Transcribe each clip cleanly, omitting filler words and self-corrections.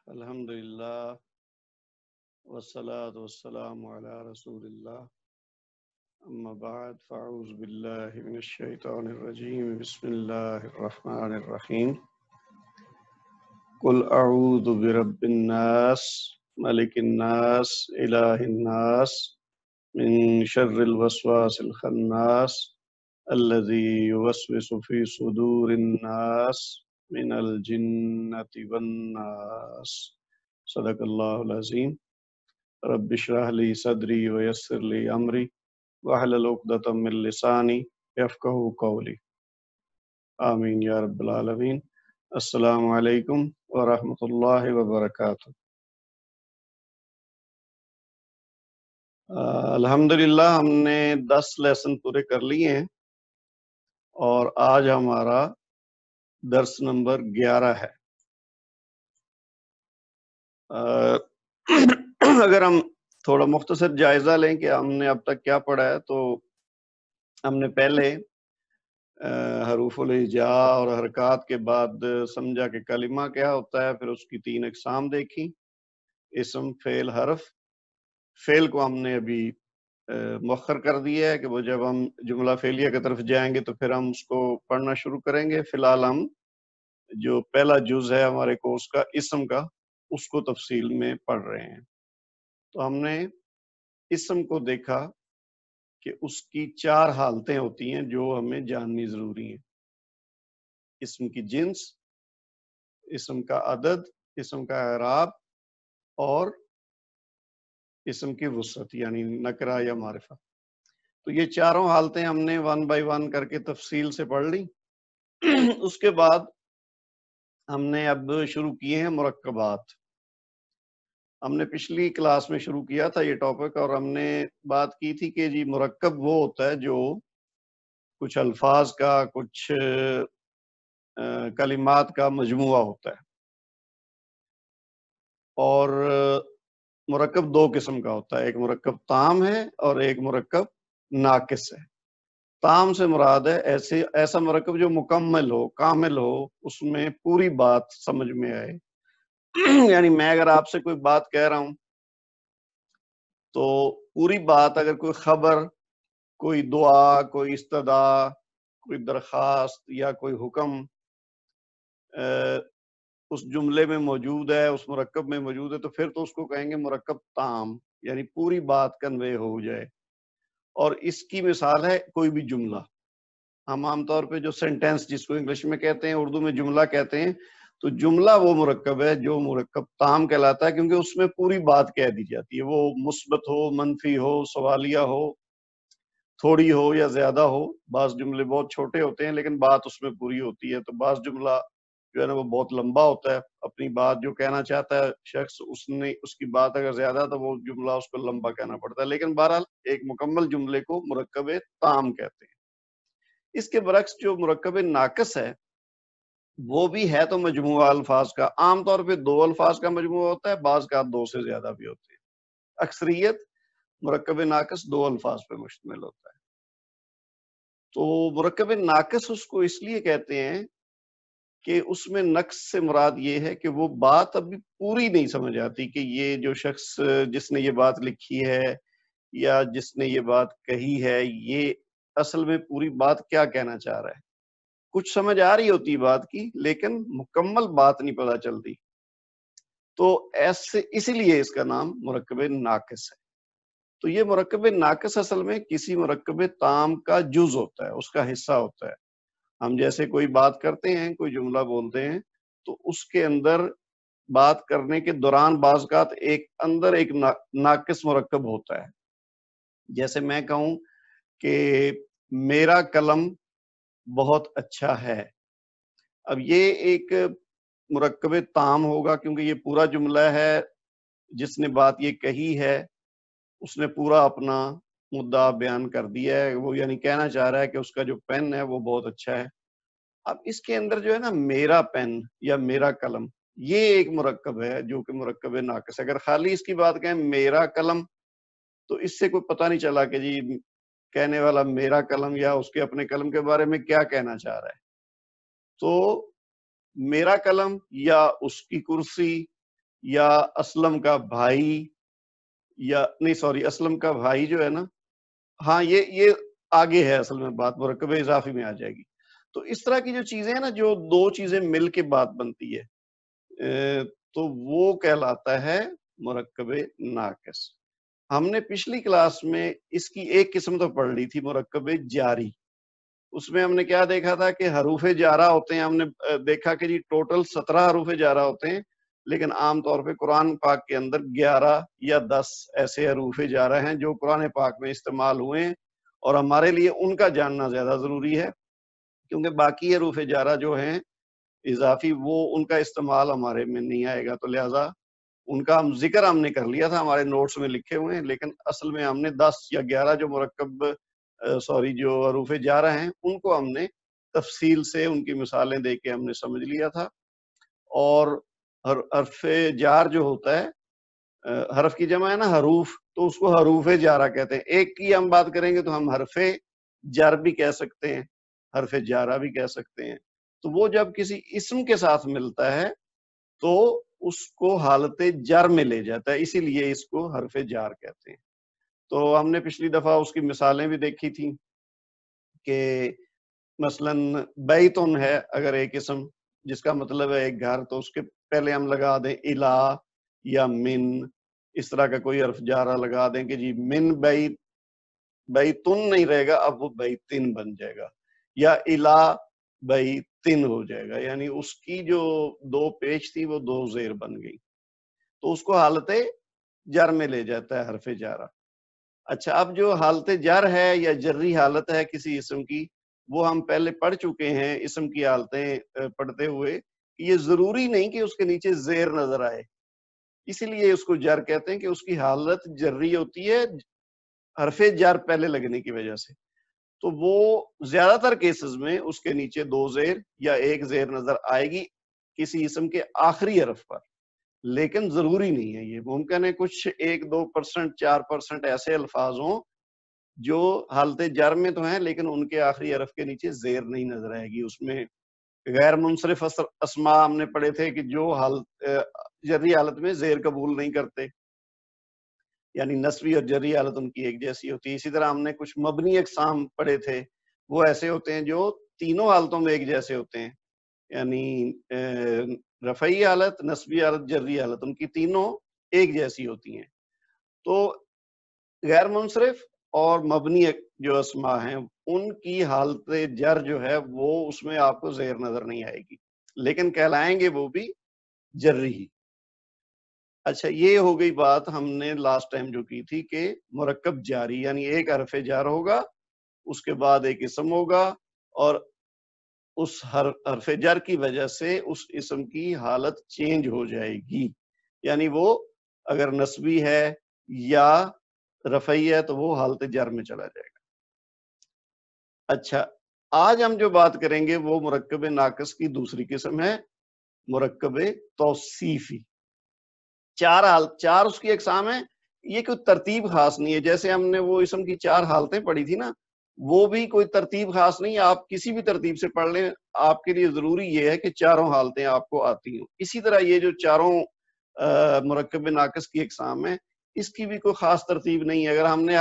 الحمد للہ والصلاة والسلام علی رسول اللہ اما بعد فاعوذ باللہ من الشیطان الرجیم بسم اللہ الرحمن الرحیم قل اعوذ برب الناس ملک الناس الہ الناس من شر الوسواس الخناس الذي يوسوس في صدور الناس من الجنة والناس صدق اللہ العظیم رب اشرح لی صدری ویسر لی امری واحلل عقدۃ من لسانی یفقہوا قولی آمین یا رب العالمین۔ السلام علیکم ورحمۃ اللہ وبرکاتہ۔ الحمدللہ ہم نے 10 لیسن پورے کر لیے ہیں اور آج ہمارا درس نمبر 11 ہے۔ اگر ہم تھوڑا مختصر جائزہ لیں کہ ہم نے اب تک کیا پڑھا ہے، تو ہم نے پہلے حروف الہجاء اور حرکات کے بعد سمجھا کہ کلمہ کیا ہوتا ہے، پھر اس کی 3 اقسام دیکھی: اسم، فعل، حرف۔ فعل کو ہم نے ابھی مؤخر کر دیا ہے کہ وہ جب ہم جملہ فعلیہ کی طرف جائیں گے تو پھر ہم اس کو پڑھنا شروع کریں گے۔ فی الحال ہم جو پہلا جز ہے ہمارے کورس کا اسم کا، اس کو تفصیل میں پڑھ رہے ہیں۔ تو ہم نے اسم کو دیکھا کہ اس کی 4 حالتیں ہوتی ہیں جو ہمیں جاننی ضروری ہیں: اسم کی جنس، اسم کا عدد، اسم کا اعراب اور اسم کی وسعت یعنی نکرہ یا معرفہ۔ تو یہ چاروں حالتیں ہم نے 1 بائی 1 کر کے تفصیل سے پڑھ لی۔ اس کے بعد ہم نے اب شروع کیے ہیں مرکبات۔ ہم نے پچھلی کلاس میں شروع کیا تھا یہ ٹاپک، اور ہم نے بات کی تھی کہ جی مرکب وہ ہوتا ہے جو کچھ الفاظ کا، کچھ کلمات کا مجموعہ ہوتا ہے، اور مرکب 2 قسم کا ہوتا ہے: ایک مرکب تام ہے اور ایک مرکب ناقص ہے۔ تام سے مراد ہے ایسا مرکب جو مکمل ہو، کامل ہو، اس میں پوری بات سمجھ میں آئے۔ یعنی میں اگر آپ سے کوئی بات کہہ رہا ہوں تو پوری بات، اگر کوئی خبر، کوئی دعا، کوئی استدعا، کوئی درخواست یا کوئی حکم اس جملے میں موجود ہے، اس مرکب میں موجود ہے، تو پھر تو اس کو کہیں گے مرکب تام، یعنی پوری بات کنوے ہو جائے۔ اور اس کی مثال ہے کوئی بھی جملہ۔ ہم عام طور پہ جو سینٹینس جس کو انگلش میں کہتے ہیں، اردو میں جملہ کہتے ہیں، تو جملہ وہ مرکب ہے جو مرکب تام کہلاتا ہے، کیونکہ اس میں پوری بات کہہ دی جاتی ہے، وہ مثبت ہو، منفی ہو، سوالیہ ہو، تھوڑی ہو یا زیادہ ہو۔ بعض جملے بہت چھوٹے ہوتے ہیں لیکن بات اس میں پوری ہوتی ہے، تو بعض جملہ جو ہے نا وہ بہت لمبا ہوتا ہے، اپنی بات جو کہنا چاہتا ہے شخص، اس کی بات اگر زیادہ ہے تو وہ جملہ اس کو لمبا کہنا پڑتا ہے، لیکن بہرحال ایک مکمل جملے کو مرکب تام کہتے ہیں۔ اس کے برعکس جو مرکب ناقص ہے وہ بھی ہے تو مجموعہ الفاظ کا، عام طور پہ 2 الفاظ کا مجموعہ ہوتا ہے، بعض کا 2 سے زیادہ بھی ہوتے ہیں۔ اکثریت مرکب ناقص 2 الفاظ پہ مشتمل ہوتا ہے۔ تو مرکب ناقص اس کو اس لیے کہتے ہیں کہ اس میں نقص سے مراد یہ ہے کہ وہ بات ابھی پوری نہیں سمجھ آتی کہ یہ جو شخص جس نے یہ بات لکھی ہے یا جس نے یہ بات کہی ہے، یہ اصل میں پوری بات کیا کہنا چاہ رہا ہے۔ کچھ سمجھ آ رہی ہوتی بات کی لیکن مکمل بات نہیں پتہ چلتی، تو اسی لیے اس کا نام مرکب ناقص ہے۔ تو یہ مرکب ناقص اصل میں کسی مرکب تام کا جز ہوتا ہے، اس کا حصہ ہوتا ہے۔ ہم جیسے کوئی بات کرتے ہیں، کوئی جملہ بولتے ہیں، تو اس کے اندر بات کرنے کے دوران بعض اوقات ایک ناقص مرکب ہوتا ہے۔ جیسے میں کہوں کہ میرا قلم بہت اچھا ہے، اب یہ ایک مرکب تام ہوگا کیونکہ یہ پورا جملہ ہے، جس نے بات یہ کہی ہے اس نے پورا اپنا مدعا بیان کر دیا ہے، وہ یعنی کہنا چاہ رہا ہے کہ اس کا جو پین ہے وہ بہت اچھا ہے۔ اب اس کے اندر جو ہے نا میرا پین یا میرا قلم، یہ ایک مرکب ہے جو کہ مرکب ناقص ہے۔ اگر خالی اس کی بات کہیں میرا قلم، تو اس سے کوئی پتہ نہیں چلا کہ جی کہنے والا میرا قلم یا اس کے اپنے قلم کے بارے میں کیا کہنا چاہ رہا ہے۔ تو میرا قلم یا اس کی کرسی یا اسلم کا بھائی، یا نہیں سوری اسلم کا بھائی جو ہے نا، ہاں یہ آگے ہے اصل میں بات، مرکب اضافی میں آ جائے گی. تو اس طرح کی جو چیزیں ہیں نا، جو دو چیزیں مل کے بات بنتی ہے، تو وہ کہلاتا ہے مرکب ناقص. ہم نے پچھلی کلاس میں اس کی ایک قسم تو پڑھ لی تھی، مرکب جاری. اس میں ہم نے کیا دیکھا تھا کہ حروف جارہ ہوتے ہیں. ہم نے دیکھا کہ جی ٹوٹل 17 حروف جارہ ہوتے ہیں، لیکن عام طور پہ قرآن پاک کے اندر 11 یا 10 ایسے حروف جارہ ہیں جو قرآن پاک میں استعمال ہوئے ہیں، اور ہمارے لیے ان کا جاننا زیادہ ضروری ہے، کیونکہ باقی حروف جارہ جو ہیں اضافی، وہ ان کا استعمال ہمارے میں نہیں آئے گا. تو لہٰذا ان کا ذکر ہم نے کر لیا تھا، ہمارے نوٹس میں لکھے ہوئے ہیں، لیکن اصل میں ہم نے 10 یا 11 جو جو حروف جارہ ہیں، ان کو ہم نے تفصیل سے ان کی مثالیں دے کے ہم نے سمجھ لیا تھا. اور حرف جار جو ہوتا ہے، حرف کی جمع ہے نا حروف، تو اس کو حروف جارہ کہتے ہیں. ایک کی ہم بات کریں گے تو ہم حرف جر بھی کہہ سکتے ہیں، حرف جارہ بھی کہہ سکتے ہیں. تو وہ جب کسی اسم کے ساتھ ملتا ہے تو اس کو حالت جر میں لے جاتا ہے، اسی لیے اس کو حرف جار کہتے ہیں. تو ہم نے پچھلی دفعہ اس کی مثالیں بھی دیکھی تھیں کہ مثلا بیتن ہے اگر ایک اسم جس کا مطلب ہے ایک گھر، تو اس کے پہلے ہم لگا دیں الہ یا من، اس طرح کا کوئی حرف جارہ لگا دیں کہ جی من بیتن نہیں رہے گا، اب وہ بیتن بن جائے گا، یا الہ بیتن ہو جائے گا، یعنی اس کی جو دو پیش تھی وہ دو زیر بن گئی، تو اس کو حالت جر میں لے جاتا ہے حرف جارہ. اچھا، اب جو حالت جر ہے یا جری حالت ہے کسی اسم کی، وہ ہم پہلے پڑھ چکے ہیں اسم کی حالتیں پڑھتے ہوئے. یہ ضروری نہیں کہ اس کے نیچے زیر نظر آئے، اسی لیے اس کو جر کہتے ہیں کہ اس کی حالت جری ہوتی ہے حرف جر پہلے لگنے کی وجہ سے. تو وہ زیادہ تر کیسز میں اس کے نیچے دو زیر یا ایک زیر نظر آئے گی کسی اسم کے آخری حرف پر، لیکن ضروری نہیں ہے. یہ ممکن ہے کچھ 1-2%، 4% ایسے الفاظ ہوں جو حالت جر میں تو ہیں لیکن ان کے آخری حرف کے نیچے زیر نہیں نظر آئے گی. اس میں غیر منصرف اسماء ہم نے پڑھے تھے کہ جو جری حالت میں زیر قبول نہیں کرتے، یعنی نسبی اور جری حالت ان کی ایک جیسی ہوتی ہے. اسی طرح ہم نے کچھ مبنی اقسام پڑھے تھے، وہ ایسے ہوتے ہیں جو تینوں حالتوں میں ایک جیسے ہوتے ہیں، یعنی رفعی حالت، نسبی حالت، جری حالت، ان کی تینوں ایک جیسی ہوتی ہیں. تو غیر منصرف اور مبنی جو اسماء ہیں ان کی حالت جر جو ہے وہ اس میں آپ کو زیر نظر نہیں آئے گی، لیکن کہلائیں گے وہ بھی جری ہی. اچھا، یہ ہو گئی بات ہم نے لاسٹ ٹائم جو کی تھی کہ مرکب جاری یعنی ایک حرف جار ہوگا، اس کے بعد ایک اسم ہوگا، اور اس حرف جر کی وجہ سے اس اسم کی حالت چینج ہو جائے گی، یعنی وہ اگر نسبی ہے یا رفعی ہے تو وہ حالت جر میں چلا جائے گا. اچھا، آج ہم جو بات کریں گے وہ مرکب ناقص کی دوسری قسم ہے، مرکب توصیفی. چار اس کی اقسام ہیں. یہ کوئی ترتیب خاص نہیں ہے، جیسے ہم نے وہ اسم کی 4 حالتیں پڑھی تھی نا، وہ بھی کوئی ترتیب خاص نہیں ہے، آپ کسی بھی ترتیب سے پڑھ لیں، آپ کے لیے ضروری یہ ہے کہ چاروں حالتیں آپ کو آتی ہوں. اسی طرح یہ جو چاروں مرکب ناقص کی اقسام ہیں، اس کی بھی کوئی خاص ترتیب نہیں ہے. اگر ہم نے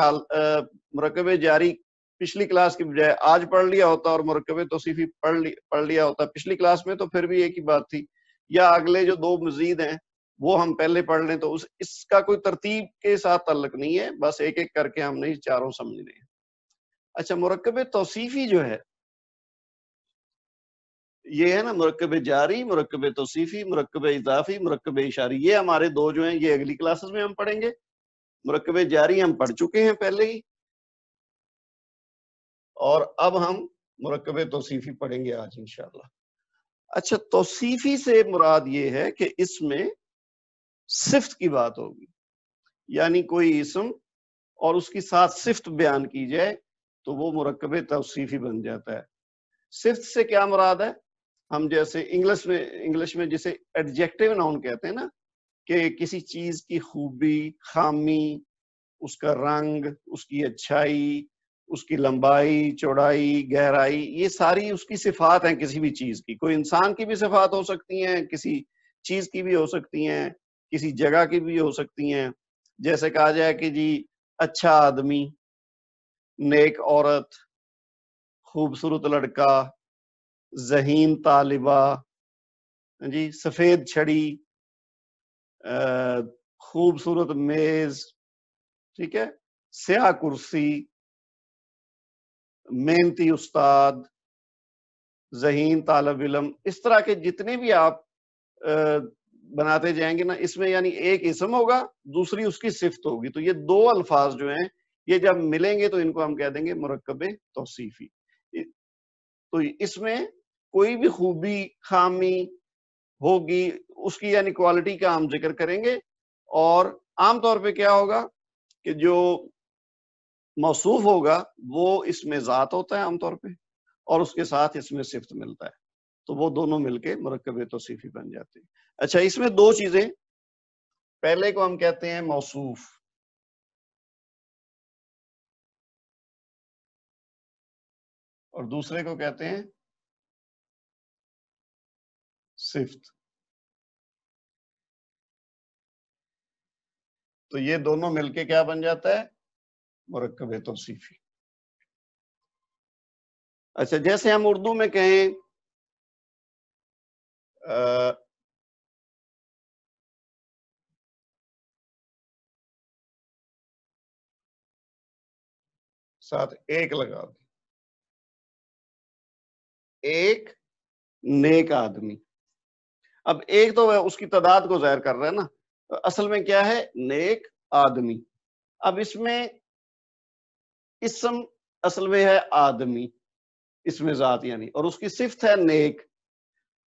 مرکب جاری پچھلی کلاس کی بجائے آج پڑھ لیا ہوتا اور مرکب توصیفی پڑھ لیا ہوتا پچھلی کلاس میں، تو پھر بھی ایک ہی بات تھی. یا اگلے جو 2 مزید ہیں وہ ہم پہلے پڑھ لیں، تو اس کا کوئی ترتیب کے ساتھ تعلق نہیں ہے، بس ایک ایک کر کے ہم نے چاروں سمجھنے ہیں. اچھا، مرکب توصیفی جو ہے یہ ہے نا، مرکب جاری، مرکب توصیفی، مرکب اضافی، مرکب اشاری، یہ ہمارے 2 جو ہیں یہ اگلی کلاسز میں ہم پڑھیں گے. مرکب جاری ہم پڑھ چکے ہیں پہلے ہی، اور اب ہم مرکب توصیفی پڑھیں گے آج انشاءاللہ. اچھا، توصیفی سے مراد یہ ہے کہ اس میں صفت کی بات ہوگی، یعنی کوئی اسم اور اس کی ساتھ صفت بیان کی جائے تو وہ مرکب توصیفی بن جاتا ہے. صفت سے کیا مراد ہے؟ ہم جیسے انگلش میں جسے ایڈجیکٹیو ناؤن کہتے ہیں نا، کہ کسی چیز کی خوبی، خامی، اس کا رنگ، اس کی اچھائی، اس کی لمبائی، چوڑائی، گہرائی، یہ ساری اس کی صفات ہیں کسی بھی چیز کی. کوئی انسان کی بھی صفات ہو سکتی ہیں، کسی چیز کی بھی ہو سکتی ہیں، کسی جگہ کی بھی ہو سکتی ہیں. جیسے کہا جائے کہ جی اچھا آدمی، نیک عورت، خوبصورت لڑکا، ذہین طالبہ، جی سفید چھڑی، خوبصورت میز، ٹھیک ہے، سیاہ کرسی، محنتی استاد، ذہین طالب علم. اس طرح کے جتنے بھی آپ بناتے جائیں گے نا، اس میں یعنی ایک اسم ہوگا، دوسری اس کی صفت ہوگی. تو یہ دو الفاظ جو ہیں یہ جب ملیں گے تو ان کو ہم کہہ دیں گے مرکب توصیفی. تو اس میں کوئی بھی خوبی خامی ہوگی اس کی یعنی کوالٹی کا ہم ذکر کریں گے. اور عام طور پہ کیا ہوگا کہ جو موصوف ہوگا وہ اس میں ذات ہوتا ہے عام طور پہ، اور اس کے ساتھ اس میں صفت ملتا ہے. تو وہ دونوں مل کے مرکب توصیفی بن جاتے ہیں. اچھا، اس میں دو چیزیں، پہلے کو ہم کہتے ہیں موصوف، اور دوسرے کو کہتے ہیں صفت. تو یہ دونوں مل کے کیا بن جاتا ہے؟ مرکب توصیفی. اچھا، جیسے ہم اردو میں کہیں ساتھ ایک لگا دیں، ایک نیک آدمی. اب ایک تو اس کی تعداد کو ظاہر کر رہا ہے نا، اصل میں کیا ہے؟ نیک آدمی. اب اس میں اسم اصل میں ہے آدمی، اس میں ذات یعنی، اور اس کی صفت ہے نیک.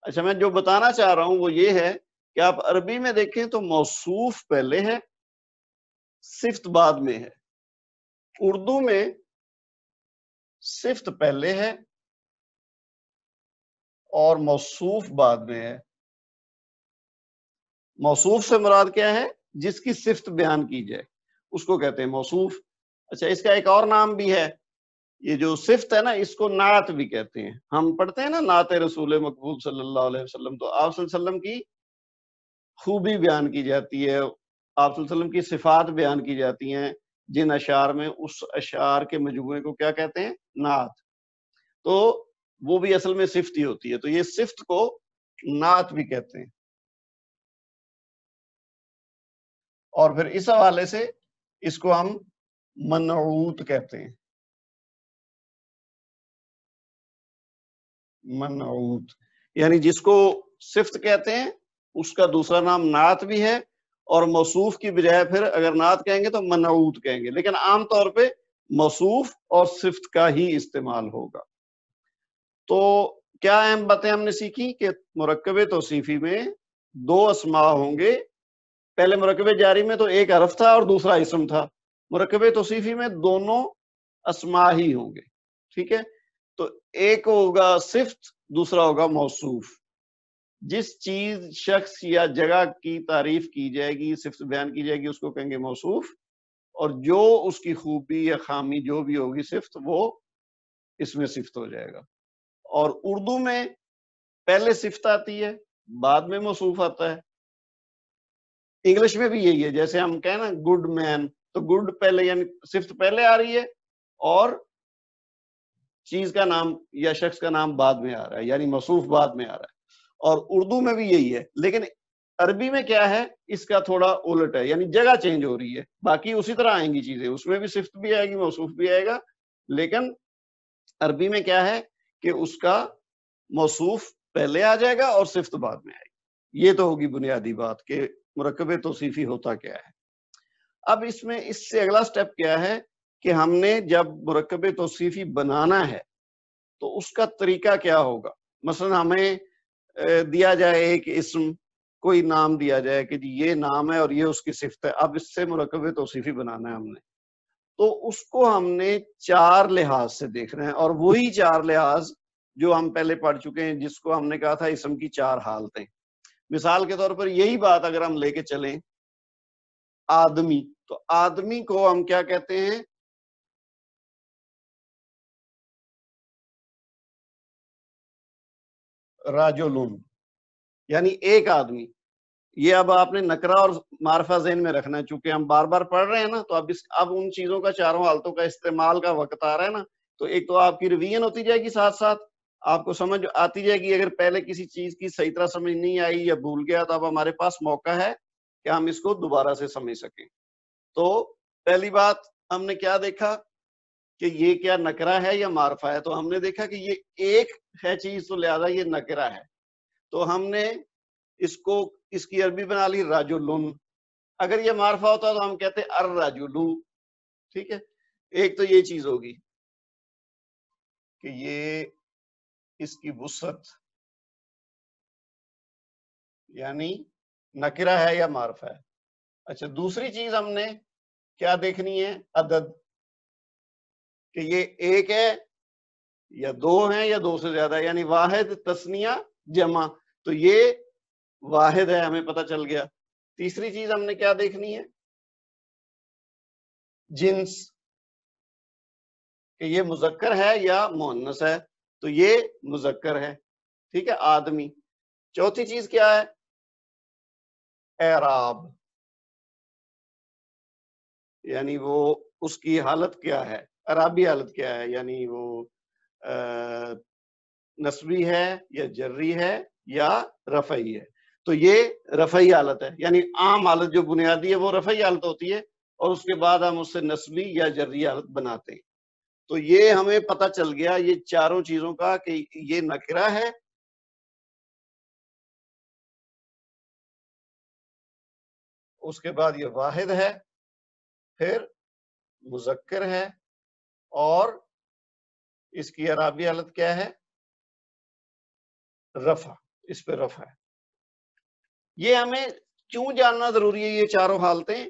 اچھا، میں جو بتانا چاہ رہا ہوں وہ یہ ہے کہ آپ عربی میں دیکھیں تو موصوف پہلے ہے، صفت بعد میں ہے. اردو میں صفت پہلے ہے اور موصوف بعد میں ہے. موصوف سے مراد کیا ہے؟ جس کی صفت بیان کی جائے اس کو کہتے ہیں موصوف. اچھا، اس کا ایک اور نام بھی ہے، یہ جو صفت ہے نا اس کو نعت بھی کہتے ہیں. ہم پڑھتے ہیں نا نعت رسول مقبول صلی اللہ علیہ وسلم، تو آپ صلی اللہ علیہ وسلم کی خوبی بیان کی جاتی ہے، آپ صلی اللہ علیہ وسلم کی صفات بیان کی جاتی ہیں جن اشعار میں. اس اشعار کے مجموعے کو کیا کہتے ہیں؟ نعت. تو وہ بھی اصل میں صفت ہی ہوتی ہے. تو یہ صفت کو نعت بھی کہتے ہیں. اور پھر اس حوالے سے اس کو ہم منعوت کہتے ہیں. منعوت یعنی جس کو صفت کہتے ہیں اس کا دوسرا نام نعت بھی ہے، اور موصوف کی بجائے پھر اگر نعت کہیں گے تو منعوت کہیں گے، لیکن عام طور پہ موصوف اور صفت کا ہی استعمال ہوگا. تو کیا اہم باتیں ہم نے سیکھی کہ مرکب توصیفی میں دو اسماء ہوں گے. پہلے مرکب جاری میں تو ایک حرف تھا اور دوسرا اسم تھا. مرکب توصیفی میں دونوں اسماء ہی ہوں گے. ٹھیک ہے، تو ایک ہوگا صفت، دوسرا ہوگا موصوف. جس چیز، شخص یا جگہ کی تعریف کی جائے گی، صفت بیان کی جائے گی، اس کو کہیں گے موصوف. اور جو اس کی خوبی یا خامی جو بھی ہوگی صفت، وہ اس میں صفت ہو جائے گا. اور اردو میں پہلے صفت آتی ہے، بعد میں موصوف آتا ہے. انگلش میں بھی یہی ہے، جیسے ہم کہیں نا گڈ مین، تو گڈ پہلے یعنی صفت پہلے آ رہی ہے اور چیز کا نام یا شخص کا نام بعد میں آ رہا ہے، یعنی موصوف بعد میں آ رہا ہے. اور اردو میں بھی یہی ہے. لیکن عربی میں کیا ہے؟ اس کا تھوڑا الٹ ہے، یعنی جگہ چینج ہو رہی ہے. باقی اسی طرح آئیں گی چیزیں، اس میں بھی صفت بھی آئے گی، موصوف بھی آئے گا. لیکن عربی میں کیا ہے کہ اس کا موصوف پہلے آ جائے گا اور صفت بعد میں آئے گی. یہ تو ہوگی بنیادی بات کہ مرکب توصیفی ہوتا کیا ہے. اب اس میں اس سے اگلا سٹیپ کیا ہے کہ ہم نے جب مرکب توصیفی بنانا ہے تو اس کا طریقہ کیا ہوگا. مثلا ہمیں دیا جائے ایک اسم، کوئی نام دیا جائے کہ جی یہ نام ہے اور یہ اس کی صفت ہے. اب اس سے مرکب توصیفی بنانا ہے ہم نے، تو اس کو ہم نے چار لحاظ سے دیکھنا ہے. اور وہی چار لحاظ جو ہم پہلے پڑھ چکے ہیں، جس کو ہم نے کہا تھا اسم کی چار حالتیں. مثال کے طور پر یہی بات اگر ہم لے کے چلیں آدمی، تو آدمی کو ہم کیا کہتے ہیں؟ راجولن، یعنی ایک آدمی. یہ اب آپ نے نکرہ اور معرفہ ذہن میں رکھنا ہے، چونکہ ہم بار بار پڑھ رہے ہیں نا، تو اب ان چیزوں کا چاروں حالتوں کا استعمال کا وقت آ رہا ہے نا، تو ایک تو آپ کی ریویژن ہوتی جائے گی، ساتھ ساتھ آپ کو سمجھ آتی جائے گی. اگر پہلے کسی چیز کی صحیح طرح سمجھ نہیں آئی یا بھول گیا، تو اب ہمارے پاس موقع ہے کہ ہم اس کو دوبارہ سے سمجھ سکیں. تو پہلی بات ہم نے کیا دیکھا کہ یہ کیا نکرہ ہے یا معرفہ ہے. تو ہم نے دیکھا کہ یہ ایک ہے چیز، تو لہذا یہ نکرہ ہے. تو ہم نے اس کی عربی بنا لی رجلن. اگر یہ معرفہ ہوتا تو ہم کہتے الرجل. ٹھیک ہے، ایک تو یہ چیز ہوگی کہ یہ اس کی وسعت یعنی نکرہ ہے یا معرفہ ہے. اچھا، دوسری چیز ہم نے کیا دیکھنی ہے؟ عدد، کہ یہ ایک ہے یا دو ہیں یا دو سے زیادہ، یعنی واحد، تثنیہ، جمع. تو یہ واحد ہے، ہمیں پتہ چل گیا. تیسری چیز ہم نے کیا دیکھنی ہے؟ جنس، کہ یہ مذکر ہے یا مؤنث ہے. تو یہ مذکر ہے، ٹھیک ہے، آدمی. چوتھی چیز کیا ہے؟ اعراب، یعنی وہ اس کی حالت کیا ہے، اعرابی حالت کیا ہے، یعنی وہ نسبی ہے یا جری ہے یا رفعی ہے. تو یہ رفعی حالت ہے، یعنی عام حالت جو بنیادی ہے وہ رفعی حالت ہوتی ہے، اور اس کے بعد ہم اس سے نسبی یا جری حالت بناتے ہیں. تو یہ ہمیں پتہ چل گیا یہ چاروں چیزوں کا کہ یہ نکرہ ہے، اس کے بعد یہ واحد ہے، پھر مذکر ہے، اور اس کی اعرابی حالت کیا ہے؟ رفع، اس پہ رفع ہے. یہ ہمیں کیوں جاننا ضروری ہے یہ چاروں حالتیں؟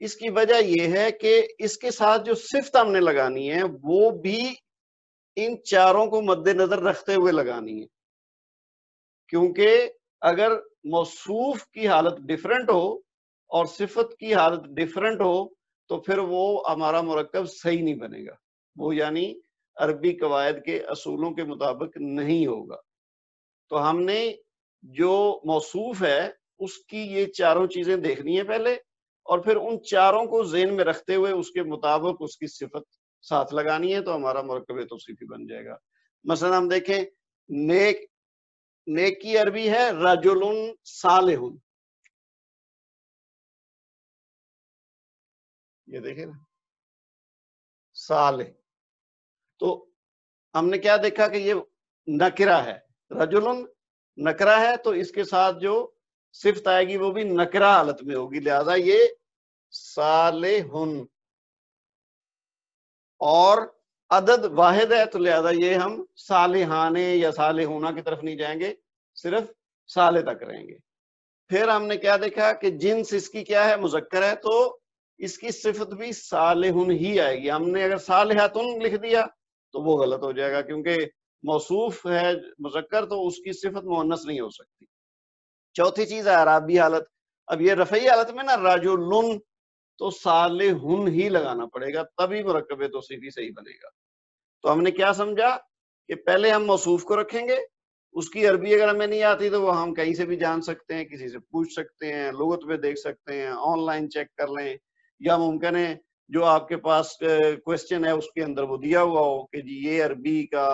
اس کی وجہ یہ ہے کہ اس کے ساتھ جو صفت ہم نے لگانی ہے وہ بھی ان چاروں کو مد نظر رکھتے ہوئے لگانی ہے. کیونکہ اگر موصوف کی حالت ڈیفرنٹ ہو اور صفت کی حالت ڈیفرنٹ ہو تو پھر وہ ہمارا مرکب صحیح نہیں بنے گا، وہ یعنی عربی قواعد کے اصولوں کے مطابق نہیں ہوگا. تو ہم نے جو موصوف ہے اس کی یہ چاروں چیزیں دیکھنی ہے پہلے، اور پھر ان چاروں کو ذہن میں رکھتے ہوئے اس کے مطابق اس کی صفت ساتھ لگانی ہے، تو ہمارا مرکب توصیفی بن جائے گا. مثلا ہم دیکھیں، نیک کی عربی ہے رجل صالح. یہ دیکھیں نا، صالح. تو ہم نے کیا دیکھا کہ یہ نکرہ ہے، رجل نکرہ ہے، تو اس کے ساتھ جو صفت آئے گی وہ بھی نکرہ حالت میں ہوگی، لہذا یہ صالح. اور عدد واحد ہے، تو لہذا یہ ہم صالحانے یا صالحونہ کی طرف نہیں جائیں گے، صرف صالح تک رہیں گے. پھر ہم نے کیا دیکھا کہ جنس اس کی کیا ہے؟ مذکر ہے، تو اس کی صفت بھی صالحن ہی آئے گی. ہم نے اگر صالحتن لکھ دیا تو وہ غلط ہو جائے گا، کیونکہ موصوف ہے مذکر تو اس کی صفت مؤنث نہیں ہو سکتی. چوتھی چیز ہے اعرابی حالت. اب یہ رفعی حالت میں نا رجلن، تو صالحن ہی لگانا پڑے گا، تبھی مرکب توصیفی صحیح بنے گا. تو ہم نے کیا سمجھا کہ پہلے ہم موصوف کو رکھیں گے، اس کی عربی اگر ہمیں نہیں آتی تو وہ ہم کہیں سے بھی جان سکتے ہیں، کسی سے پوچھ سکتے ہیں، لغت پہ دیکھ سکتے ہیں، آن لائن چیک کر لیں، یا ممکن ہے جو آپ کے پاس کوشچن ہے اس کے اندر وہ دیا ہوا ہو کہ جی یہ عربی کا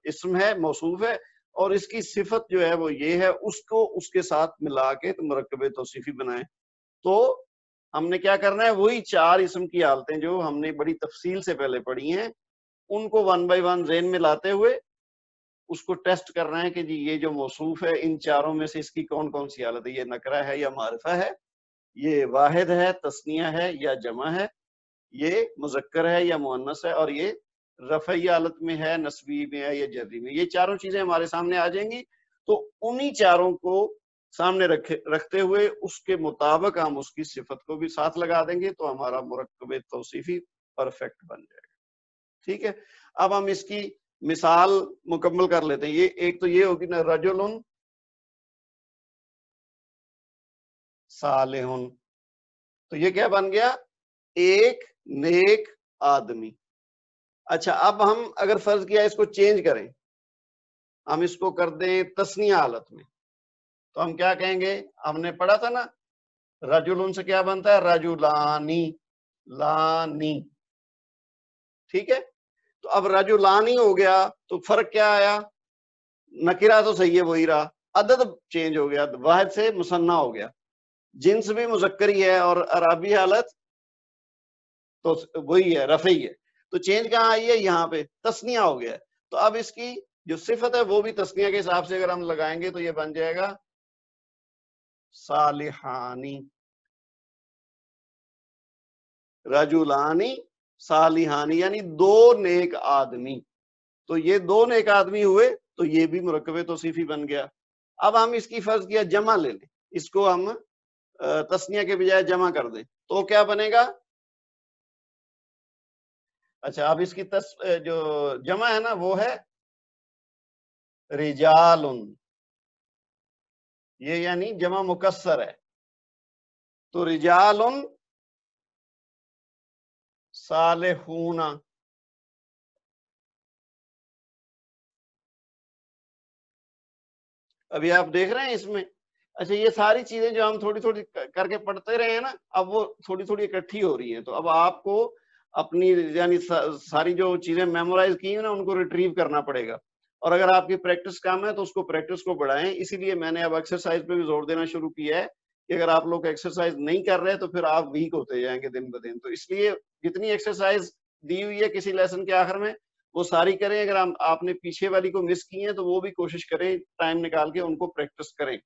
اسم ہے، موصوف ہے، اور اس کی صفت جو ہے وہ یہ ہے، اس کو اس کے ساتھ ملا کے تو مرکب توصیفی بنائیں. تو ہم نے کیا کرنا ہے؟ وہی چار اسم کی حالتیں جو ہم نے بڑی تفصیل سے پہلے پڑھی ہیں، ان کو ون بائی ون ذہن میں لاتے ہوئے اس کو ٹیسٹ کر رہے ہیں کہ جی یہ جو موصوف ہے ان چاروں میں سے اس کی کون کون سی حالت ہے، یہ نکرہ ہے یا معرفہ ہے، یہ واحد ہے، تثنیہ ہے یا جمع ہے، یہ مذکر ہے یا مؤنث ہے، اور یہ رفعی حالت میں ہے، نسبی میں ہے یا جری میں. یہ چاروں چیزیں ہمارے سامنے آ جائیں گی. تو انہی چاروں کو سامنے رکھتے ہوئے اس کے مطابق ہم اس کی صفت کو بھی ساتھ لگا دیں گے، تو ہمارا مرکب توصیفی پرفیکٹ بن جائے گا. ٹھیک ہے، اب ہم اس کی مثال مکمل کر لیتے ہیں. یہ ایک تو یہ ہوگی نا رجل صالح، تو یہ کیا بن گیا؟ ایک نیک آدمی. اچھا، اب ہم اگر فرض کیا اس کو چینج کریں، ہم اس کو کر دیں تثنیہ حالت میں، تو ہم کیا کہیں گے؟ ہم نے پڑھا تھا نا رجلن سے کیا بنتا ہے؟ رجلانی، لانی، ٹھیک ہے؟ تو اب رجلانی ہو گیا تو فرق کیا آیا؟ نکرہ تو صحیح ہے وہی رہا، عدد چینج ہو گیا، واحد سے مثنیٰ ہو گیا، جنس بھی مذکری ہے اور اعرابی حالت تو وہی ہے، رفعی ہے، تو چینج کہاں آئی ہے؟ یہاں پہ تثنیہ ہو گیا ہے۔ تو اب اس کی جو صفت ہے وہ بھی تثنیہ کے حساب سے اگر ہم لگائیں گے تو یہ بن جائے گا صالحانی، رجلانی صالحانی، یعنی دو نیک آدمی۔ تو یہ دو نیک آدمی ہوئے تو یہ بھی مرکب توصیفی بن گیا۔ اب ہم اس کی فرض کیا جمع لے لیں، اس کو ہم تثنیہ کے بجائے جمع کر دیں تو کیا بنے گا؟ اچھا اب اس کی جو جمع ہے نا وہ ہے رجال، یہ یعنی جمع مکسر ہے، تو رجال صالحون، ابھی آپ دیکھ رہے ہیں اس میں۔ اچھا یہ ساری چیزیں جو ہم تھوڑی تھوڑی کر کے پڑھتے رہے ہیں نا، اب وہ تھوڑی تھوڑی اکٹھی ہو رہی ہیں، تو اب آپ کو اپنی یعنی ساری جو چیزیں میمورائز کی ہیں نا ان کو ریٹریو کرنا پڑے گا، اور اگر آپ کی پریکٹس کم ہے تو اس کو پریکٹس کو بڑھائیں۔ اسی لیے میں نے اب ایکسرسائز پہ بھی زور دینا شروع کیا ہے کہ اگر آپ لوگ ایکسرسائز نہیں کر رہے تو پھر آپ ویک ہوتے جائیں گے دن بدن، تو اس لیے جتنی ایکسرسائز دی ہوئی ہے کسی لیسن کے آخر میں وہ ساری کریں، اگر آپ نے پیچھے والی کو مس کی ہیں تو وہ بھی کوشش کریں ٹائم نکال کے ان کو پریکٹس کریں،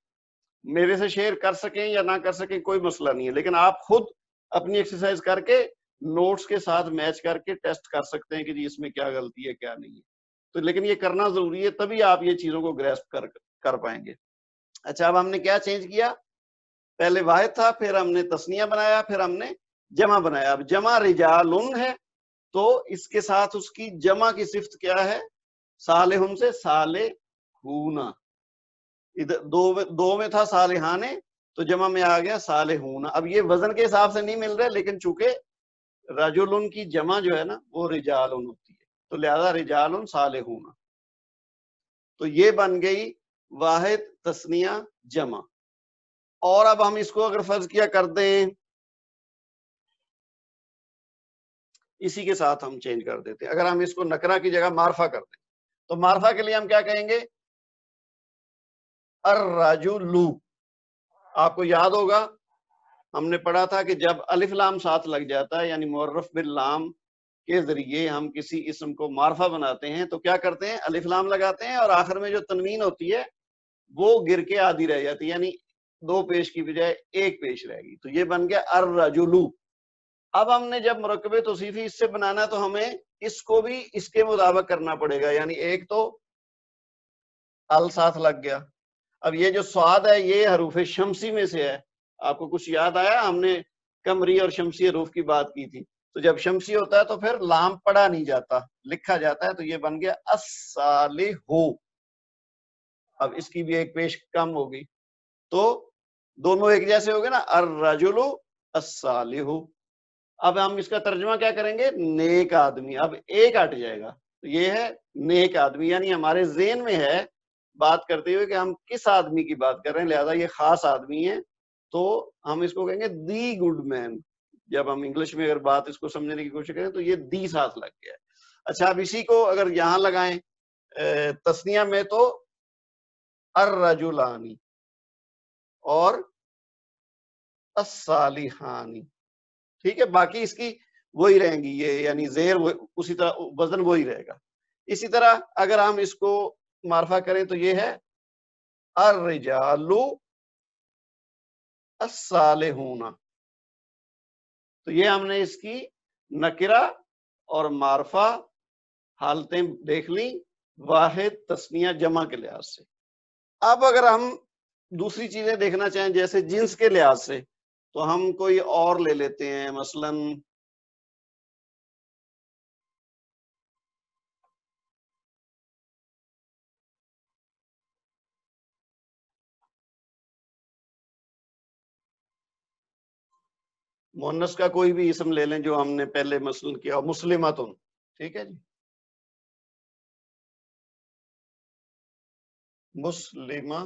میرے سے شیئر کر سکیں یا نہ کر سکیں کوئی مسئلہ نہیں ہے، لیکن آپ خود اپنی ایکسرسائز کر کے نوٹس کے ساتھ میچ کر کے ٹیسٹ کر سکتے ہیں کہ جی اس میں کیا غلطی ہے کیا نہیں ہے، تو لیکن یہ کرنا ضروری ہے، تبھی آپ یہ چیزوں کو گریسپ کر پائیں گے۔ اچھا اب ہم نے کیا چینج کیا؟ پہلے واحد تھا، پھر ہم نے تثنیہ بنایا، پھر ہم نے جمع بنایا۔ اب جمع رجالن ہے تو اس کے ساتھ اس کی جمع کی صفت کیا ہے؟ صالحن سے صالحون، ادھر دو میں تھا صالحان تو جمع میں آ گیا صالحون۔ اب یہ وزن کے حساب سے نہیں مل رہے، لیکن چونکہ رجلن کی جمع جو ہے نا وہ رجالن ہوتی ہے تو لہذا رجالن صالحون، تو یہ بن گئی واحد تثنیہ جمع۔ اور اب ہم اس کو اگر فرض کیا کر دیں، اسی کے ساتھ ہم چینج کر دیتے ہیں، اگر ہم اس کو نکرہ کی جگہ معرفہ کر دیں تو معرفہ کے لیے ہم کیا کہیں گے؟ الرجل، آپ کو یاد ہوگا ہم نے پڑھا تھا کہ جب الف لام ساتھ لگ جاتا ہے یعنی معرف باللام کے ذریعے ہم کسی اسم کو معرفہ بناتے ہیں تو کیا کرتے ہیں؟ الف لام لگاتے ہیں اور آخر میں جو تنوین ہوتی ہے وہ گر کے آدھی رہ جاتی ہے، یعنی دو پیش کی بجائے ایک پیش رہ گی، تو یہ بن گیا الرجل۔ اب ہم نے جب مرکب توصیفی اس سے بنانا تو ہمیں اس کو بھی اس کے مطابق کرنا پڑے گا، یعنی ایک تو ال ساتھ لگ گیا۔ اب یہ جو سواد ہے یہ حروف شمسی میں سے ہے، آپ کو کچھ یاد آیا؟ ہم نے قمری اور شمسی حروف کی بات کی تھی، تو جب شمسی ہوتا ہے تو پھر لام پڑھا نہیں جاتا، لکھا جاتا ہے، تو یہ بن گیا الصالح۔ اب اس کی بھی ایک پیش کم ہوگی تو دونوں ایک جیسے ہو گئے نا، الرجل الصالح۔ اب ہم اس کا ترجمہ کیا کریں گے؟ نیک آدمی، اب ایک ہٹ جائے گا تو یہ ہے نیک آدمی، یعنی ہمارے ذہن میں ہے بات کرتے ہوئے کہ ہم کس آدمی کی بات کر رہے ہیں، لہذا یہ خاص آدمی ہے تو ہم اس کو کہیں گے دی گڈ مین۔ جب ہم انگلش میں اگر بات اس کو سمجھنے کی کوشش کریں تو یہ دی ساتھ لگ گیا ہے۔ اچھا اب اسی کو اگر یہاں لگائیں تثنیہ میں تو الرجلانی اور الصالحانی، ٹھیک ہے، باقی اس کی وہی رہیں گی، یہ یعنی زیر اسی طرح وزن وہی رہے گا۔ اسی طرح اگر ہم اس کو معرفہ کریں تو یہ ہے الرجال الصالحون، تو یہ ہم نے اس کی نکرہ اور معرفہ حالتیں دیکھ لی واحد تثنیہ جمع کے لحاظ سے۔ اب اگر ہم دوسری چیزیں دیکھنا چاہیں جیسے جنس کے لحاظ سے تو ہم کوئی اور لے لیتے ہیں، مثلا مؤنث کا کوئی بھی اسم لے لیں جو ہم نے پہلے مثلا کیا، مسلمتن، ٹھیک ہے جی، مسلمہ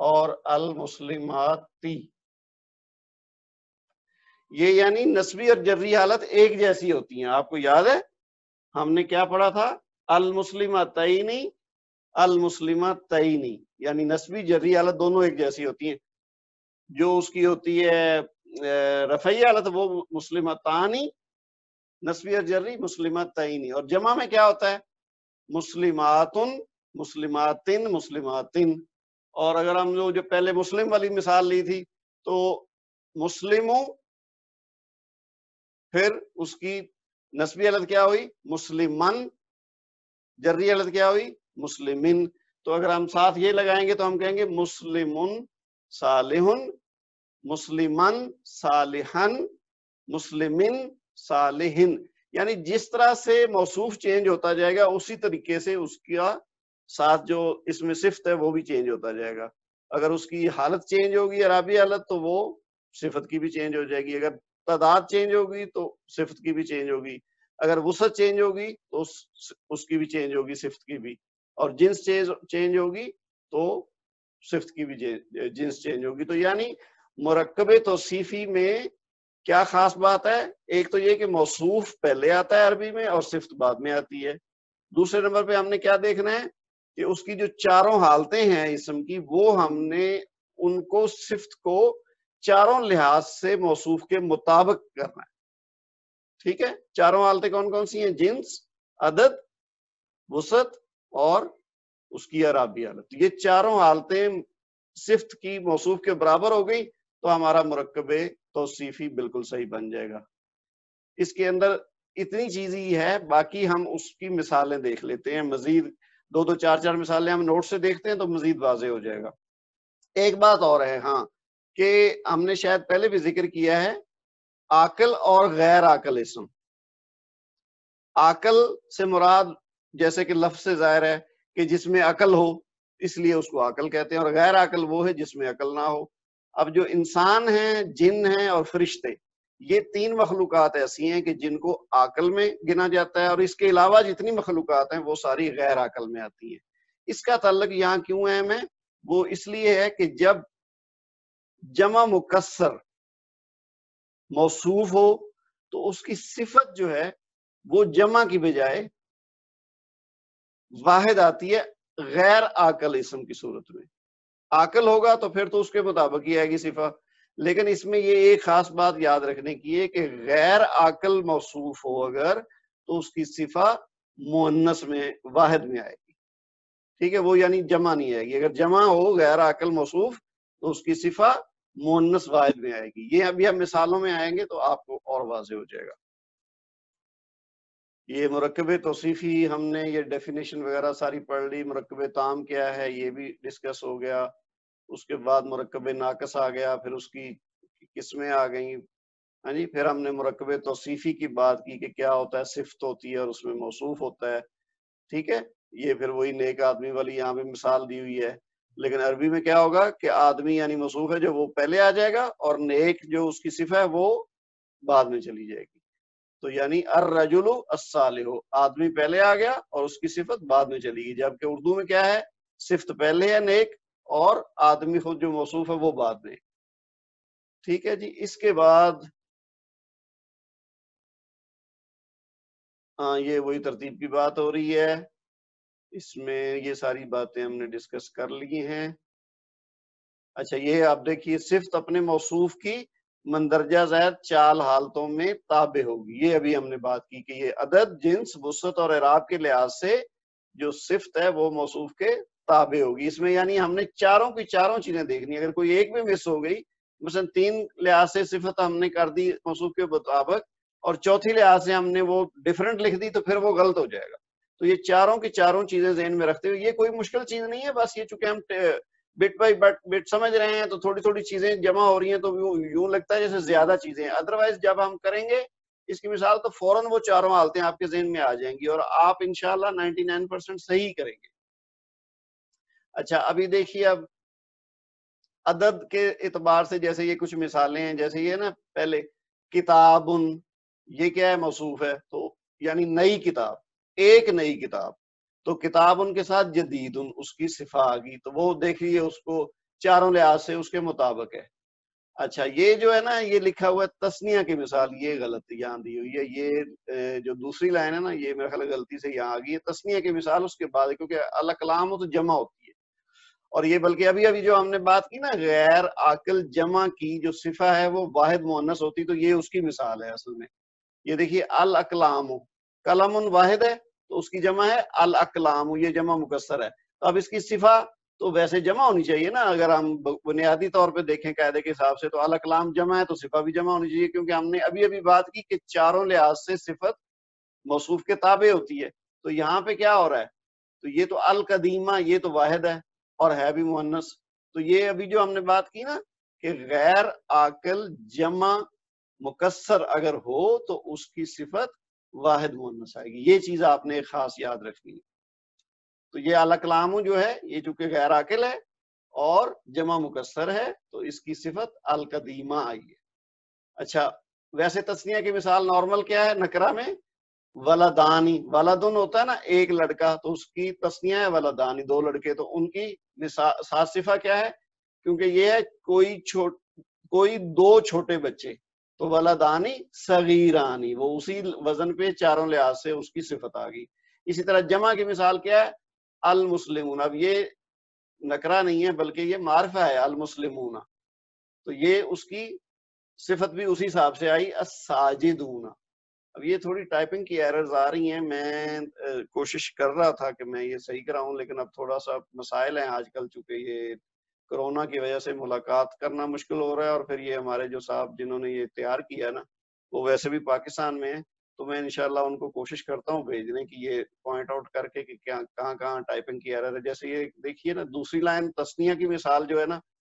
اور المسلماتی، یہ یعنی نسبی اور جری حالت ایک جیسی ہوتی ہیں. آپ کو یاد ہے ہم نے کیا پڑھا تھا؟ المسلمتینی المسلمتینی، یعنی نسبی جری حالت دونوں ایک جیسی ہوتی ہیں. جو اس کی ہوتی ہے رفعی حالت وہ مسلمتانی، نسبی اور جری مسلمتینی. اور جمع میں کیا ہوتا ہے؟ مسلماتن مسلماتن مسلماتن. اور اگر ہم جو پہلے مسلم والی مثال لی تھی تو مسلموں، پھر اس کی نسبی حالت کیا ہوئی؟ مسلمن. جری حالت کیا ہوئی؟ مسلمن. تو اگر ہم ساتھ یہ لگائیں گے تو ہم کہیں گے مسلمن صالحن، مسلمن صالحن، مسلمن صالحن. یعنی جس طرح سے موصوف چینج ہوتا جائے گا اسی طریقے سے اس کا ساتھ جو اس میں صفت ہے وہ بھی چینج ہوتا جائے گا. اگر اس کی حالت چینج ہوگی اعرابی حالت تو وہ صفت کی بھی چینج ہو جائے گی. اگر تعداد چینج ہوگی تو صفت کی بھی چینج ہوگی. اگر وسعت چینج ہوگی تو اس کی بھی چینج ہوگی، صفت کی بھی. اور جنس چینج ہوگی تو صفت کی بھی جنس چینج ہوگی. تو یعنی مرکب توصیفی میں کیا خاص بات ہے؟ ایک تو یہ کہ موصوف پہلے آتا ہے عربی میں اور صفت بعد میں آتی ہے. دوسرے نمبر پہ ہم نے کیا دیکھنا ہے کہ اس کی جو چاروں حالتیں ہیں اسم کی، وہ ہم نے ان کو صفت کو چاروں لحاظ سے موصوف کے مطابق کرنا ہے. ٹھیک ہے؟ چاروں حالتیں کون کون سی ہیں؟ جنس، عدد، وسعت اور اس کی اعرابی حالت. یہ چاروں حالتیں صفت کی موصوف کے برابر ہو گئی تو ہمارا مرکب توصیفی بالکل صحیح بن جائے گا. اس کے اندر اتنی چیز ہی ہے، باقی ہم اس کی مثالیں دیکھ لیتے ہیں. مزید دو چار مثالیں ہم نوٹ سے دیکھتے ہیں تو مزید واضح ہو جائے گا. ایک بات اور ہے ہاں کہ ہم نے شاید پہلے بھی ذکر کیا ہے، عاقل اور غیر عاقل اسم. عاقل سے مراد جیسے کہ لفظ سے ظاہر ہے کہ جس میں عقل ہو، اس لیے اس کو عاقل کہتے ہیں. اور غیر عاقل وہ ہے جس میں عقل نہ ہو. اب جو انسان ہیں، جن ہیں اور فرشتے، یہ تین مخلوقات ایسی ہیں کہ جن کو عقل میں گنا جاتا ہے، اور اس کے علاوہ جتنی مخلوقات ہیں وہ ساری غیر عقل میں آتی ہیں. اس کا تعلق یہاں کیوں اہم ہے؟ وہ اس لیے ہے کہ جب جمع مکسر موصوف ہو تو اس کی صفت جو ہے وہ جمع کی بجائے واحد آتی ہے غیر عاقل اسم کی صورت میں. عاقل ہوگا تو پھر تو اس کے مطابق ہی آئے گی صفت. لیکن اس میں یہ ایک خاص بات یاد رکھنے کی ہے کہ غیر عاقل موصوف ہو اگر تو اس کی صفت مؤنث میں واحد میں آئے گی. ٹھیک ہے؟ وہ یعنی جمع نہیں آئے گی. اگر جمع ہو غیر عاقل موصوف تو اس کی صفت مؤنث واحد میں آئے گی. یہ ابھی ہم مثالوں میں آئیں گے تو آپ کو اور واضح ہو جائے گا. یہ مرکب توصیفی ہم نے یہ ڈیفینیشن وغیرہ ساری پڑھ لی. مرکب تام کیا ہے یہ بھی ڈسکس ہو گیا. اس کے بعد مرکب ناقص آ گیا، پھر اس کی قسمیں آ گئیں. ہاں جی، پھر ہم نے مرکب توصیفی کی بات کی کہ کیا ہوتا ہے، صفت ہوتی ہے اور اس میں موصوف ہوتا ہے. ٹھیک ہے؟ یہ پھر وہی نیک آدمی والی یہاں پہ مثال دی ہوئی ہے. لیکن عربی میں کیا ہوگا کہ آدمی یعنی موصوف ہے جو وہ پہلے آ جائے گا، اور نیک جو اس کی صفت ہے وہ بعد میں چلی جائے گی. تو یعنی الرجل الصالح، آدمی پہلے آ گیا اور اس کی صفت بعد میں چلی گئی. جبکہ اردو میں کیا ہے؟ صفت پہلے ہے نیک، اور آدمی خود جو موصوف ہے وہ بعد میں. ٹھیک ہے جی. اس کے بعد ہاں یہ وہی ترتیب کی بات ہو رہی ہے. اس میں یہ ساری باتیں ہم نے ڈسکس کر لی ہیں. اچھا یہ آپ دیکھیے، صفت اپنے موصوف کی مندرجہ ذیل چال حالتوں میں تابع ہوگی. یہ ابھی ہم نے بات کی کہ یہ عدد، جنس، وسعت اور اعراب کے لحاظ سے جو صفت ہے وہ موصوف کے تابع ہوگی. اس میں یعنی ہم نے چاروں کی چاروں چیزیں دیکھنی. اگر کوئی ایک بھی مس ہو گئی، مثلا تین لحاظ سے صفت ہم نے کر دی موصوف کے مطابق اور چوتھی لحاظ سے ہم نے وہ ڈیفرنٹ لکھ دی تو پھر وہ غلط ہو جائے گا. تو یہ چاروں کی چاروں چیزیں ذہن میں رکھتے ہوئے، یہ کوئی مشکل چیز نہیں ہے. بس یہ چونکہ ہم بٹ بائی بٹ سمجھ رہے ہیں تو تھوڑی تھوڑی چیزیں جمع ہو رہی ہیں تو یوں لگتا ہے جیسے زیادہ چیزیں ہیں. ادروائز جب ہم کریں گے اس کی مثال تو فوراً وہ چاروں حالتیں آپ کے ذہن میں آ جائیں گی اور آپ انشاءاللہ 99% صحیح کریں گے. اچھا ابھی دیکھیے، اب عدد کے اعتبار سے جیسے یہ کچھ مثالیں ہیں، جیسے یہ نا پہلے کتابن، یہ کیا ہے؟ موصوف ہے. تو یعنی نئی کتاب، ایک نئی کتاب. تو کتاب ان کے ساتھ جدید اس کی صفت آ گئی. تو وہ دیکھیے اس کو چاروں لحاظ سے اس کے مطابق ہے۔ اچھا یہ جو ہے نا یہ لکھا ہوا ہے تسنیہ کی مثال، یہ غلط یہاں دی ہوئی ہے، یہ جو دوسری لائن ہے نا یہ میرے خیال غلطی سے یہاں آ گئی ہے، تسنیہ کی مثال اس کے بعد ہے، کیونکہ الاقلام تو جمع ہوتی ہے، اور یہ بلکہ ابھی ابھی جو ہم نے بات کی نا غیر عاقل جمع کی جو صفہ ہے وہ واحد مؤنث ہوتی، تو یہ اس کی مثال ہے اصل میں۔ یہ دیکھیے الاقلام، قلم واحد ہے تو اس کی جمع ہے الاقلام، یہ جمع مکسر ہے، تو اب اس کی صفہ تو ویسے جمع ہونی چاہیے نا، اگر ہم بنیادی طور پہ دیکھیں قاعدے کے حساب سے تو الاقلام جمع ہے تو صفہ بھی جمع ہونی چاہیے، کیونکہ ہم نے ابھی ابھی بات کی کہ چاروں لحاظ سے صفت موصوف کے تابع ہوتی ہے، تو یہاں پہ کیا ہو رہا ہے، تو یہ تو القدیمہ یہ تو واحد ہے اور ہے بھی مؤنث، تو یہ ابھی جو ہم نے بات کی نا کہ غیر عاقل جمع مکسر اگر ہو تو اس کی صفت واحد مؤنث آئے گی، یہ چیز آپ نے خاص یاد رکھنی ہے۔ تو یہ الاقلام جو ہے یہ چونکہ غیر عاقل ہے اور جمع مکسر ہے تو اس کی صفت القدیمہ آئی ہے۔ اچھا ویسے تسنیہ کی مثال نارمل کیا ہے نکرہ میں، ولدانی، ولدن ہوتا ہے نا ایک لڑکا، تو اس کی تسنیہ ہے ولدانی دو لڑکے، تو ان کی ساتھ صفہ کیا ہے، کیونکہ یہ ہے کوئی دو چھوٹے بچے، تو ولدانی صغیرانی، وہ اسی وزن پہ چاروں لحاظ سے اس کی صفت آ گئی۔ اسی طرح جمع کی مثال کیا ہے، المسلمون، اب یہ نکرہ نہیں ہے بلکہ یہ معرفہ ہے المسلمون، تو یہ اس کی صفت بھی اسی حساب سے آئی الساجدون۔ اب یہ تھوڑی ٹائپنگ کی ایررز آ رہی ہیں، میں کوشش کر رہا تھا کہ میں یہ صحیح کراؤں، لیکن اب تھوڑا سا مسائل ہیں آج کل، چونکہ یہ کرونا کی وجہ سے ملاقات کرنا مشکل ہو رہا ہے، اور پھر یہ ہمارے جو صاحب جنہوں نے یہ تیار کیا نا وہ ویسے بھی پاکستان میں ہیں، تو میں انشاءاللہ ان کو کوشش کرتا ہوں بھیجنے کی، یہ پوائنٹ آؤٹ کر کے کہ کہاں کہاں ٹائپنگ کی ایرر ہے۔ جیسے یہ دیکھیے نا دوسری لائن تسنیہ کی مثال جو ہے نا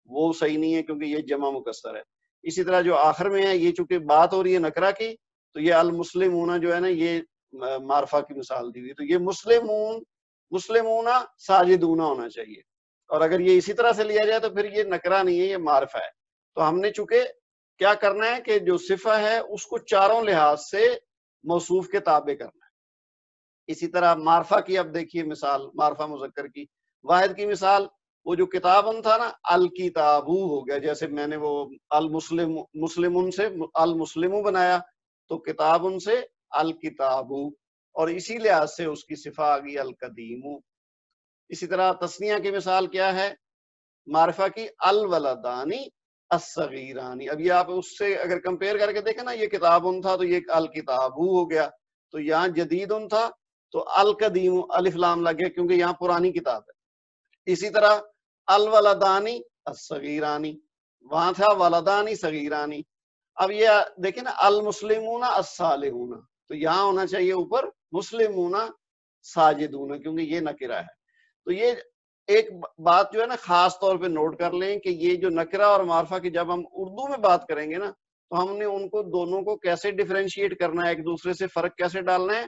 وہ صحیح نہیں ہے کیونکہ یہ جمع مکسر ہے۔ اسی طرح جو آخر میں ہے یہ چونکہ بات ہو رہی ہے نکرہ کی، تو یہ المسلمون جو ہے نا یہ معرفہ کی مثال دی ہوئی، تو یہ مسلمون ساجدون ہونا چاہیے، اور اگر یہ اسی طرح سے لیا جائے تو پھر یہ نکرہ نہیں ہے یہ معرفہ ہے۔ تو ہم نے چونکہ کیا کرنا ہے کہ جو صفہ ہے اس کو چاروں لحاظ سے موصوف کے تابع کرنا ہے۔ اسی طرح معرفہ کی اب دیکھیے مثال، معرفہ مذکر کی واحد کی مثال، وہ جو کتابن تھا نا الکتابو ہو گیا، جیسے میں نے وہ مسلمون سے المسلمو بنایا تو کتابن سے الکتابو، اور اسی لحاظ سے اس کی صفہ آ گئی القدیمو۔ اسی طرح تسنیہ کی مثال کیا ہے معرفہ کی الولدانی الصغیرانی، اب یہ آپ اس سے اگر کمپیئر کر کے دیکھیں نا یہ کتابن تھا تو یہ الکتابو ہو گیا، تو یہاں جدیدن تھا تو القدیم الف لام لگ گیا کیونکہ یہاں پرانی کتاب ہے۔ اسی طرح الولدانی الصغیرانی، وہاں تھا ولدانی صغیرانی۔ اب یہ دیکھیں نا المسلمون الصالحون، تو یہاں ہونا چاہیے اوپر مسلمون ساجدون کیونکہ یہ نکرہ ہے۔ تو یہ ایک بات جو ہے نا خاص طور پہ نوٹ کر لیں کہ یہ جو نکرہ اور معرفہ کی جب ہم اردو میں بات کریں گے نا تو ہم نے ان کو دونوں کو کیسے ڈیفرینشیٹ کرنا ہے، ایک دوسرے سے فرق کیسے ڈالنا ہے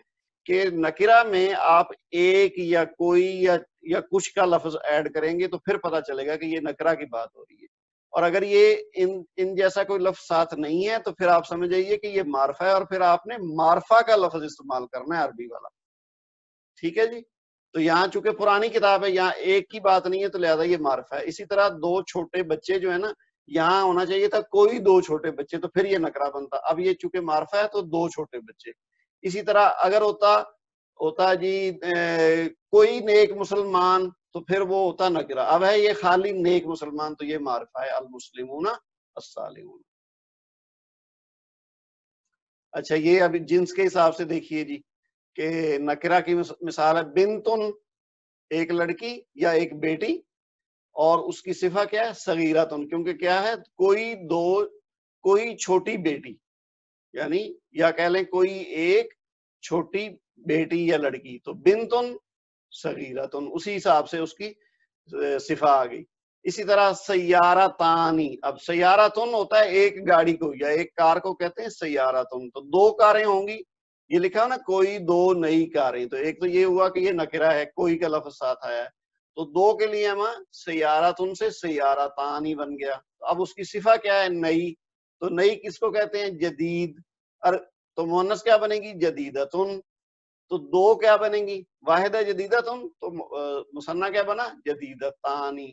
کہ نکرہ میں آپ ایک یا کوئی یا کچھ کا لفظ ایڈ کریں گے تو پھر پتہ چلے گا کہ یہ نکرہ کی بات ہو رہی ہے، اور اگر یہ ان جیسا کوئی لفظ ساتھ نہیں ہے تو پھر آپ سمجھ جائیے کہ یہ معرفہ ہے، اور پھر آپ نے معرفہ کا لفظ استعمال کرنا ہے عربی والا، ٹھیک ہے جی۔ تو یہاں چونکہ پرانی کتاب ہے یہاں ایک کی بات نہیں ہے تو لہذا یہ معرفہ ہے۔ اسی طرح دو چھوٹے بچے جو ہے نا یہاں ہونا چاہیے تھا کوئی دو چھوٹے بچے، تو پھر یہ نکرہ بنتا، اب یہ چونکہ معرفہ ہے تو دو چھوٹے بچے۔ اسی طرح اگر ہوتا جی کوئی نیک مسلمان تو پھر وہ ہوتا نکرہ، اب ہے یہ خالی نیک مسلمان تو یہ معرفہ ہے المسلمون الصالحون۔ اچھا یہ ابھی جنس کے حساب سے دیکھیے جی کہ نکرہ کی مثال ہے بنتن، ایک لڑکی یا ایک بیٹی، اور اس کی صفہ کیا ہے صغیرتن، کیونکہ کیا ہے کوئی چھوٹی بیٹی، یعنی یا کہہ لیں کوئی ایک چھوٹی بیٹی یا لڑکی، تو بنتن صغیرتن اسی حساب سے اس کی صفہ آ گئی۔ اسی طرح سیارتانی، اب سیارتن ہوتا ہے ایک گاڑی کو یا ایک کار کو کہتے ہیں سیارتن، تو دو کاریں ہوں گی، یہ لکھا نا کوئی دو نئی کاریں، تو ایک تو یہ ہوا کہ یہ نکرہ ہے کوئی کا لفظ ساتھ آیا ہے، تو دو کے لیے ہم سیارتن سے سیارتانی بن گیا، اب اس کی صفہ کیا ہے نئی، تو نئی کس کو کہتے ہیں جدید، تو مؤنث کیا بنے گی جدیدتن، تو دو کیا بنے گی واحد ہے جدیدتن، تو مثنیٰ کیا بنا جدیدتانی،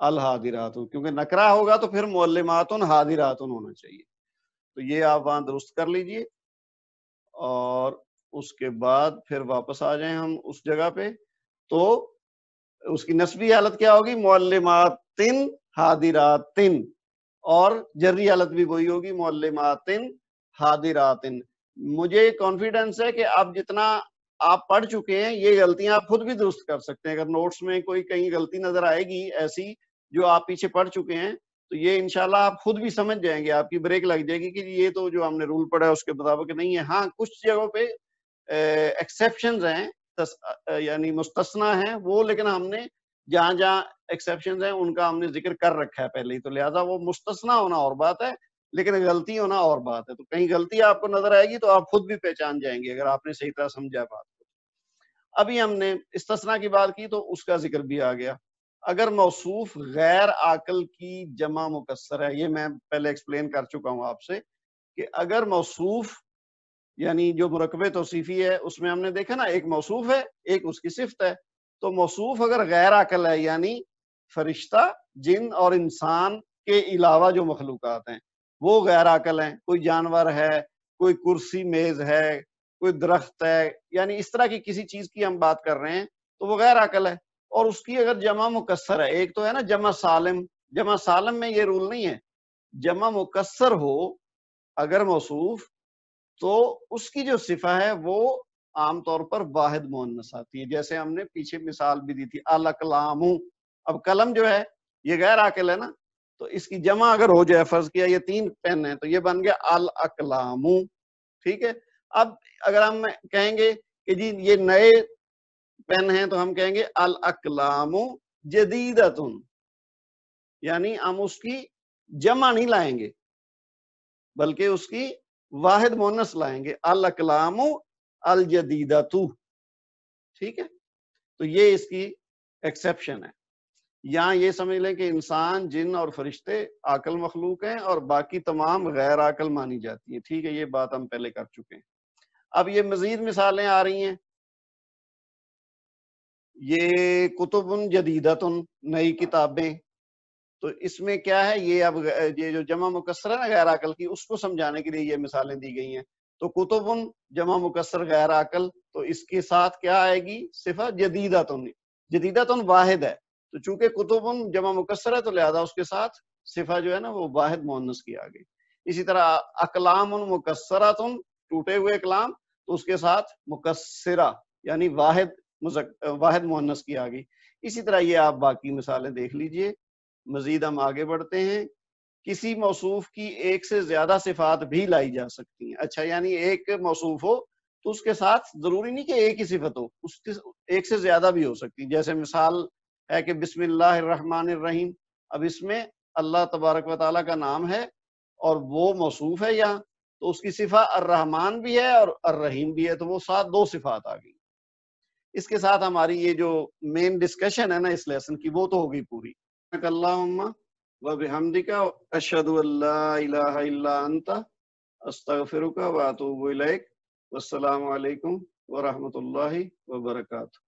الحاضراتو، کیونکہ نکرہ ہوگا تو پھر معلماتن حاضراتن ہونا چاہیے. تو یہ آپ وہاں درست کر لیجئے، اور اس کے بعد پھر واپس آ جائیں ہم اس جگہ پہ. تو اس کی نسبی حالت کیا ہوگی؟ معلماتن حاضراتن، اور جری حالت بھی وہی ہوگی، معلماتن حاضراتن. مجھے کانفیڈنس ہے کہ اب جتنا آپ پڑھ چکے ہیں یہ غلطیاں آپ خود بھی درست کر سکتے ہیں. اگر نوٹس میں کوئی کہیں غلطی نظر آئے گی ایسی جو آپ پیچھے پڑھ چکے ہیں تو یہ انشاءاللہ آپ خود بھی سمجھ جائیں گے، آپ کی بریک لگ جائے گی کہ یہ تو جو ہم نے رول پڑھا ہے اس کے مطابق نہیں ہے. ہاں کچھ جگہوں پہ ایکسیپشنز ہیں، یعنی مستثنا ہیں وہ، لیکن ہم نے جہاں جہاں ایکسیپشنز ہیں ان کا ہم نے ذکر کر رکھا ہے پہلے ہی، تو لہٰذا وہ مستثنا ہونا اور بات ہے لیکن غلطی ہونا اور بات ہے. تو کہیں غلطی آپ کو نظر آئے گی تو آپ خود بھی پہچان جائیں گے اگر آپ نے صحیح طرح سمجھا بات کو. ابھی ہم نے استثناء کی بات کی تو اس کا ذکر بھی آ گیا. اگر موصوف غیر عاقل کی جمع مکسر ہے، یہ میں پہلے ایکسپلین کر چکا ہوں آپ سے کہ اگر موصوف یعنی جو مرکب توصیفی ہے اس میں ہم نے دیکھا نا ایک موصوف ہے ایک اس کی صفت ہے. تو موصوف اگر غیر عاقل ہے یعنی فرشتہ، جن اور انسان کے علاوہ جو مخلوقات ہیں وہ غیر عاقل ہیں، کوئی جانور ہے، کوئی کرسی میز ہے، کوئی درخت ہے، یعنی اس طرح کی کسی چیز کی ہم بات کر رہے ہیں تو وہ غیر عاقل ہے. اور اس کی اگر جمع مکسر ہے، ایک تو ہے نا جمع سالم، جمع سالم میں یہ رول نہیں ہے، جمع مکسر ہو اگر موصوف تو اس کی جو صفہ ہے وہ عام طور پر واحد مؤنث آتی ہے. جیسے ہم نے پیچھے مثال بھی دی تھی الاقلام. اب قلم جو ہے یہ غیر عاقل ہے نا، تو اس کی جمع اگر ہو جائے، فرض کیا یہ 3 پین ہیں تو یہ بن گیا الاقلام. ٹھیک ہے. اب اگر ہم کہیں گے کہ جی یہ نئے پین ہیں تو ہم کہیں گے الاقلام جدیدتن، یعنی ہم اس کی جمع نہیں لائیں گے بلکہ اس کی واحد مؤنث لائیں گے، الاقلام الجدیدۃ. ٹھیک ہے. تو یہ اس کی ایکسیپشن ہے. یہاں یہ سمجھ لیں کہ انسان، جن اور فرشتے عاقل مخلوق ہیں اور باقی تمام غیر عاقل مانی جاتی ہیں. ٹھیک ہے، یہ بات ہم پہلے کر چکے ہیں. اب یہ مزید مثالیں آ رہی ہیں. یہ کتب جدیدۃ، نئی کتابیں. تو اس میں کیا ہے، یہ اب یہ جو جمع مکسر ہے نا غیر عاقل کی، اس کو سمجھانے کے لیے یہ مثالیں دی گئی ہیں. تو کتب جمع مکسر غیر عاقل، تو اس کے ساتھ کیا آئے گی؟ صفت جدیدۃ. جدیدۃ واحد ہے، تو چونکہ کتب جمع مکسر ہے تو لہذا اس کے ساتھ صفہ جو ہے نا وہ واحد مؤنث کی آ گئی. اسی طرح اقلام مکسرۃ، ٹوٹے ہوئے کلام، تو اس کے ساتھ مکسرہ یعنی واحد مؤنث کی آ گئی. اسی طرح یہ آپ باقی مثالیں دیکھ لیجئے. مزید ہم آگے بڑھتے ہیں. کسی موصوف کی ایک سے زیادہ صفات بھی لائی جا سکتی ہیں. اچھا، یعنی ایک موصوف ہو تو اس کے ساتھ ضروری نہیں کہ ایک ہی صفت ہو، اس کے ایک سے زیادہ بھی ہو سکتی. جیسے مثال ہے کہ بسم اللہ الرحمن الرحیم. اب اس میں اللہ تبارک و تعالیٰ کا نام ہے اور وہ موصوف ہے یہاں، تو اس کی صفہ الرحمن بھی ہے اور الرحیم بھی ہے، تو وہ ساتھ 2 صفات آ گئی. اس کے ساتھ ہماری یہ جو مین ڈسکشن ہے نا اس لیسن کی وہ تو ہوگی پوری. اللہم وبحمدک اشہد ان لا الہ الا انت استغفرک واتوب الیک. والسلام علیکم ورحمۃ اللہ وبرکاتہ.